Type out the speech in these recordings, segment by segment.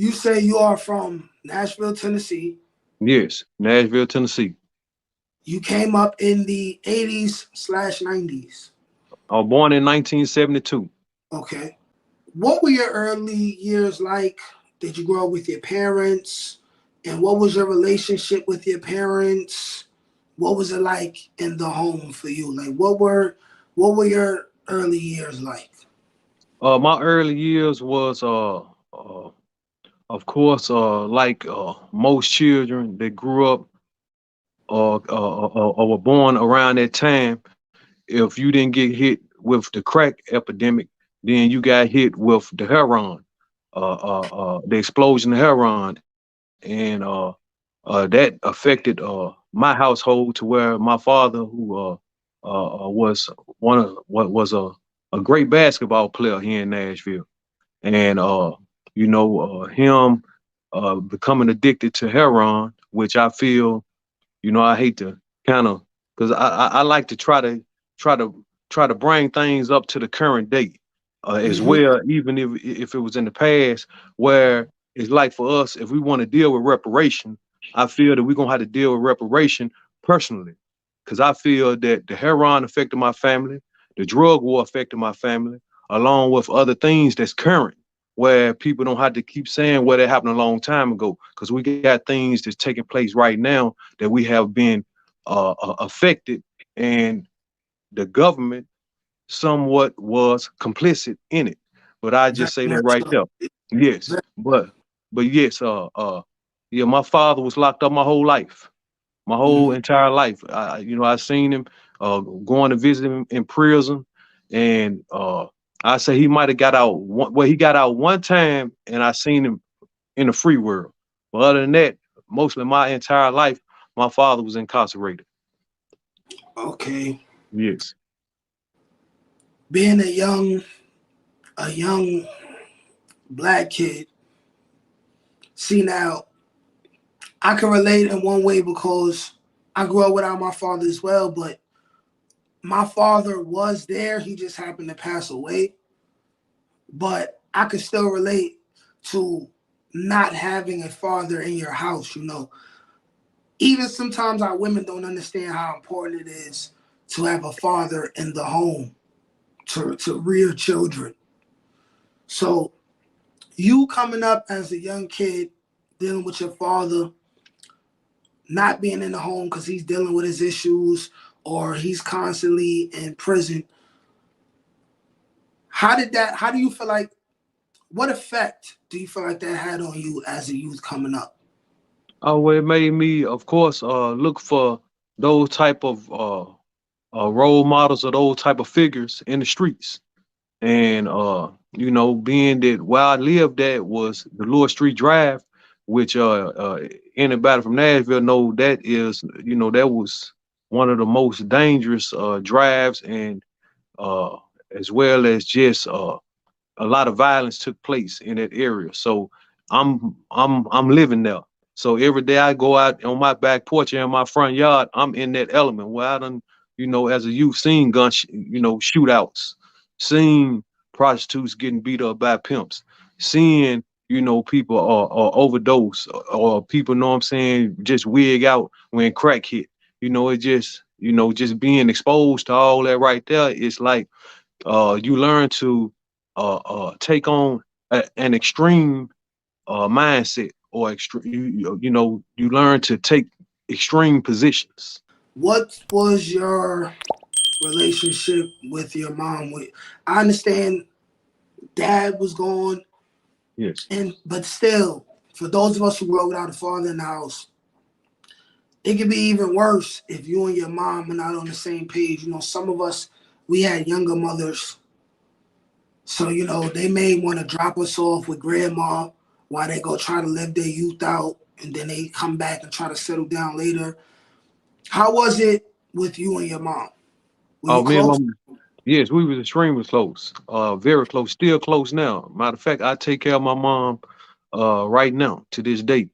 You say you are from Nashville, Tennessee. Yes, Nashville, Tennessee. You came up in the 80s slash 90s. I was born in 1972. Okay. What were your early years like? Did you grow up with your parents? And what was your relationship with your parents? What was it like in the home for you? Like what were your early years like? My early years was of course like most children that grew up or were born around that time. If you didn't get hit with the crack epidemic, then you got hit with the heroin, the explosion of heroin, and that affected my household to where my father, who was one of what was a great basketball player here in Nashville, and him becoming addicted to heroin, which I feel, I hate to kind of, because I like to try to try to bring things up to the current date as Hmm. well, even if it was in the past, where it's like for us, if we want to deal with reparation, I feel that we're gonna have to deal with reparation personally, because I feel that the heroin affected my family, the drug war affected my family, along with other things that's current, where people don't have to keep saying what happened a long time ago, because we got things that's taking place right now that we have been affected, and the government somewhat was complicit in it. But I Very just say that much right so. there. Yes, but yes, yeah, my father was locked up my whole life, my whole Mhm. entire life. I seen him going to visit him in prison, and I say he might have got out. Well, he got out one time, and I seen him in the free world. But other than that, mostly my entire life, my father was incarcerated. Okay. Yes. Being a young black kid, see now, I can relate in one way because I grew up without my father as well, but my father was there. He just happened to pass away. But I could still relate to not having a father in your house, you know. Even sometimes our women don't understand how important it is to have a father in the home to rear children. So you coming up as a young kid, dealing with your father, not being in the home because he's dealing with his issues or he's constantly in prison. How do you feel like, what effect do you feel like that had on you as a youth coming up? Oh, well, it made me, of course, look for those type of role models or those type of figures in the streets. And being that where I lived at was the Lord Street Drive, which anybody from Nashville know that is, that was one of the most dangerous drives, and uh, as well as just a lot of violence took place in that area. So I'm living there. So every day I go out on my back porch and in my front yard, I'm in that element where I done, as a youth, seen shootouts, seen prostitutes getting beat up by pimps, seeing, people or overdose, or people, know what I'm saying, just wig out when crack hit. It just, just being exposed to all that right there, it's like you learn to take on an extreme mindset, or extreme. You learn to take extreme positions. What was your relationship with your mom? I understand dad was gone, Yes. and but still, for those of us who grew up without a father in the house, it could be even worse if you and your mom are not on the same page. You know, some of us, we had younger mothers, so they may want to drop us off with grandma while they go try to live their youth out, and then they come back and try to settle down later. How was it with you and your mom? Were you Me and close? my Yes, we was extremely close, very close, still close now. Matter of fact, I take care of my mom right now to this day,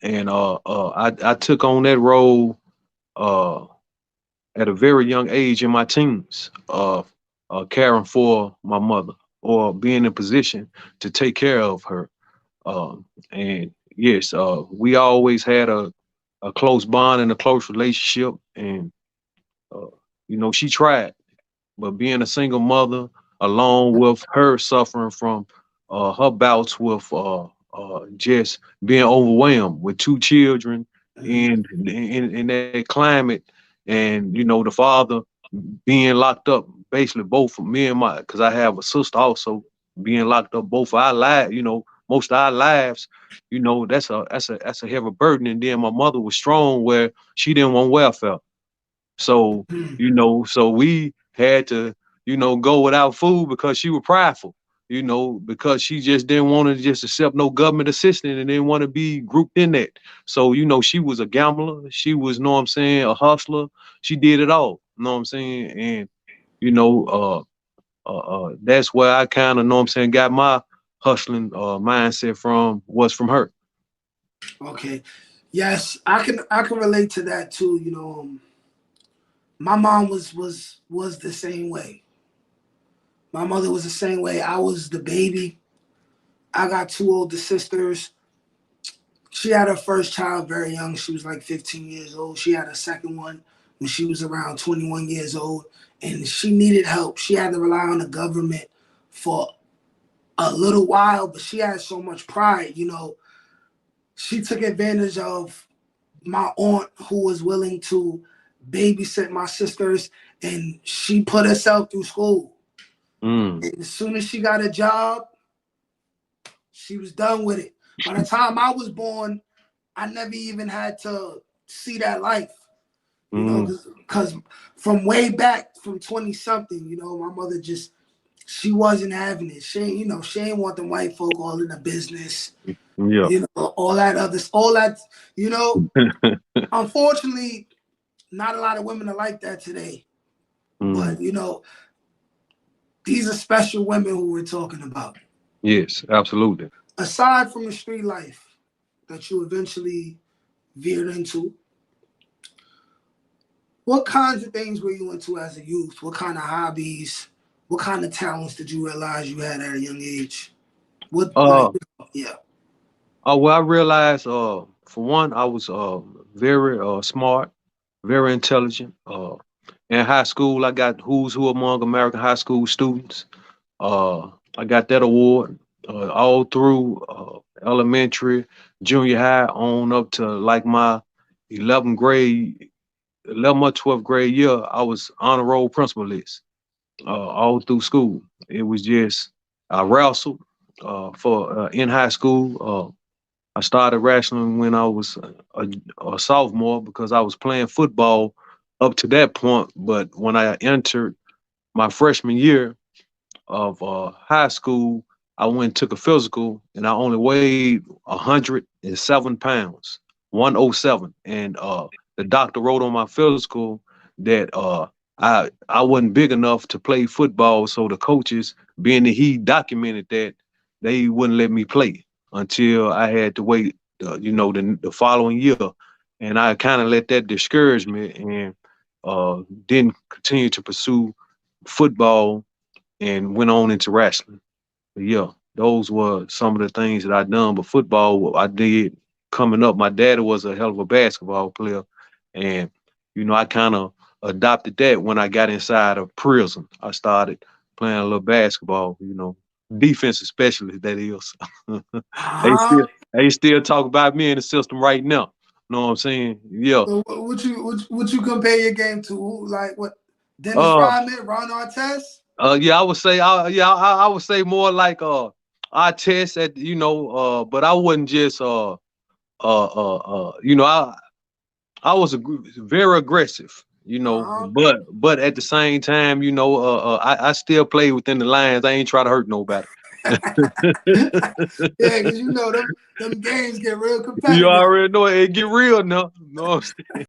and I took on that role uh, at a very young age in my teens, caring for my mother or being in position to take care of her. And yes, we always had a close bond and a close relationship. And uh, she tried, but being a single mother, along with her suffering from her bouts with just being overwhelmed with two children Mhm. in that climate, and the father being locked up, basically both of me and my, because I have a sister also being locked up both of our lives, most of our lives. That's a heavy burden. And then my mother was strong where she didn't want welfare. So, Mhm. so we had to, go without food because she was prideful, because she just didn't want to just accept no government assistance and didn't want to be grouped in that. So, she was a gambler. She was, know what I'm saying, a hustler. She did it all, know what I'm saying? And, you know, that's where I kind of, know what I'm saying, got my hustling mindset from her. Okay. Yes, I can relate to that too. My mom was the same way. My mother was the same way. I was the baby. I got two older sisters. She had her first child very young. She was like 15 years old. She had a second one when she was around 21 years old, and she needed help. She had to rely on the government for a little while, but she had so much pride. She took advantage of my aunt who was willing to babysit my sisters, and she put herself through school. Mm, And as soon as she got a job, she was done with it. By the time I was born, I never even had to see that life, mm, because from way back from 20 something, my mother just, she wasn't having it. She ain't want them white folk all in the business, yeah. all that all that, you know. Unfortunately, not a lot of women are like that today. Mm, But these are special women who we're talking about. yes, absolutely. Aside from the street life that you eventually veered into, what kinds of things were you into as a youth? What kind of hobbies? What kind of talents did you realize you had at a young age? What, like, Uh, yeah. well, I realized, for one, I was very smart, very intelligent. In high school, I got Who's Who Among American High School Students. Uh, I got that award all through elementary, junior high, on up to like my 11th grade, 11th or 12th grade year. I was honor roll principal list all through school. It was just I wrestled for in high school. I started wrestling when I was a sophomore because I was playing football up to that point. But when I entered my freshman year of high school, I went and took a physical, and I only weighed 107 pounds, 107. And the doctor wrote on my physical that I wasn't big enough to play football, so the coaches, being that he documented that, they wouldn't let me play until I had to wait, the following year. And I kind of let that discourage me, and didn't continue to pursue football and went on into wrestling. But yeah, those were some of the things that I done. But football, I did coming up. My daddy was a hell of a basketball player, and I kind of adopted that when I got inside of prison. I started playing a little basketball. Defense especially. That is, they Uh-huh. still they still talk about me in the system right now. Know what I'm saying? Yeah. So what you compare your game to? Like what? Dennis Uh, Rodman, Ron Artest? yeah, I would say, I would say more like I test at, but I wouldn't just I was very aggressive, Uh-huh. but at the same time, I still play within the lines. I ain't try to hurt nobody. Yeah, because them games get real You competitive. already know it get real now. No,